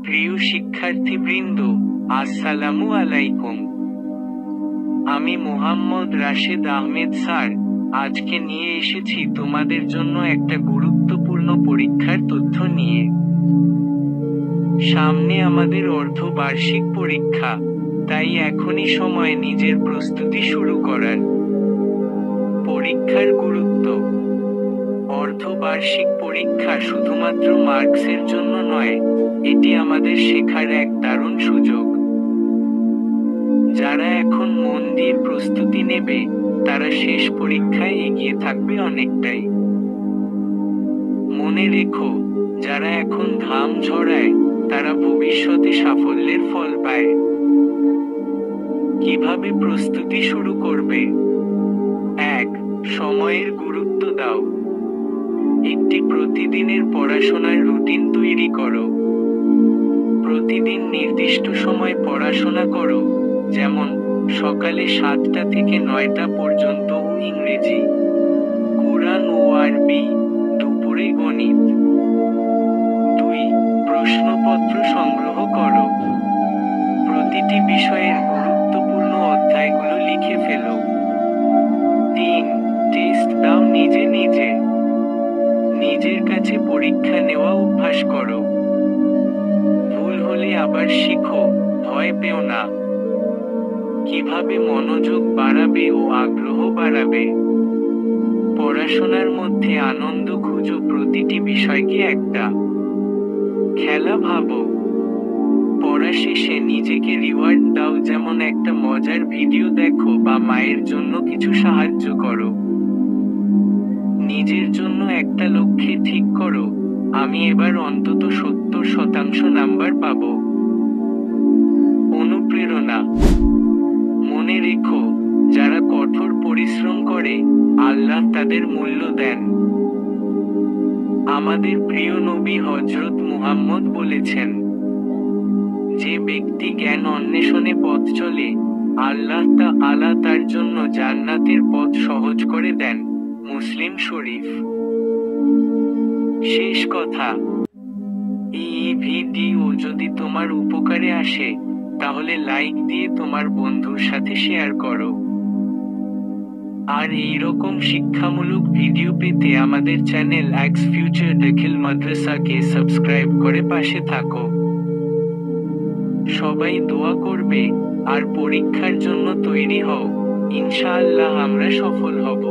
প্রিয় শিক্ষার্থীবৃন্দ, আসসালামু আলাইকুম। আমি মোহাম্মদ রাশেদ আহমেদ স্যার। আজকে নিয়ে এসেছি তোমাদের জন্য একটা গুরুত্বপূর্ণ পরীক্ষার তথ্য নিয়ে। সামনে আমাদের অর্ধবার্ষিক পরীক্ষা, তাই এখনই সময় নিজের প্রস্তুতি শুরু করার। পরীক্ষার গুরুত্ব। অর্ধবার্ষিক পরীক্ষা শুধুমাত্র মার্কসের জন্য নয়, এটি আমাদের শেখার এক দারুণ সুযোগ। যারা এখন মন দিয়ে প্রস্তুতি নেবে, তারা শেষ পরীক্ষায় এগিয়ে থাকবে অনেকটাই। মনে রেখো, যারা এখন ঘাম ঝরায়, তারা ভবিষ্যতে সাফল্যের ফল পায়। কিভাবে প্রস্তুতি শুরু করবে? 1. সময়ের গুরুত্ব দাও। একটি প্রতিদিনের পড়াশোনার রুটিন তৈরি করো। প্রতিদিন নির্দিষ্ট সময় পড়াশোনা করো, যেমন সকালে 7টা থেকে 9টা পর্যন্ত ইংরেজি, কুরআন ও আরবি, দুপুরে গণিত। 2. প্রশ্নপত্র সংগ্রহ করো। প্রতিটি বিষয়ের গুরুত্বপূর্ণ অধ্যায়গুলো লিখে ফেলো। 3. টেস্ট দাও নিজে নিজে। নিজের কাছে পরীক্ষা নেওয়া অভ্যাস করো। ভুল হলে আবার শিখো, ভয় পেও না। কিভাবে মনোযোগ বাড়াবে ও আগ্রহ বাড়াবে? পড়াশোনার মধ্যে আনন্দ খুঁজো। প্রতিটি বিষয়কে একটা খেলা ভাবো। পড়া শেষে নিজেকে রিওয়ার্ড দাও, যেমন একটা মজার ভিডিও দেখো বা মায়ের জন্য কিছু সাহায্য করো। নিজের জন্য একটা লক্ষ্যে ঠিক করো, আমি এবার অন্তত 70% নাম্বার পাবো। অনুপ্রেরণা। মনে রেখো, যারা কঠোর পরিশ্রম করে, আল্লাহ তাদের মূল্য দেন। আমাদের প্রিয় নবী হযরত মুহাম্মদ বলেছেন, যে ব্যক্তি জ্ঞান অন্বেষণে পথ চলে, আল্লাহ তাআলা তার জন্য জান্নাতের পথ সহজ করে দেন। মুসলিম শরীফ। শেষ কথা, এই ভিডিও যদি তোমার উপকারে আসে, তাহলে লাইক দিয়ে তোমার বন্ধুর সাথে শেয়ার করো। আর এইরকম শিক্ষামূলক ভিডিও পেতে আমাদের চ্যানেল এক্স ফিউচার দাখিল মাদ্রাসাকে সাবস্ক্রাইব করে পাশে থাকো। সবাই দোয়া করবে, আর পরীক্ষার জন্য তৈরি হও। ইনশাআল্লাহ আমরা সফল হব।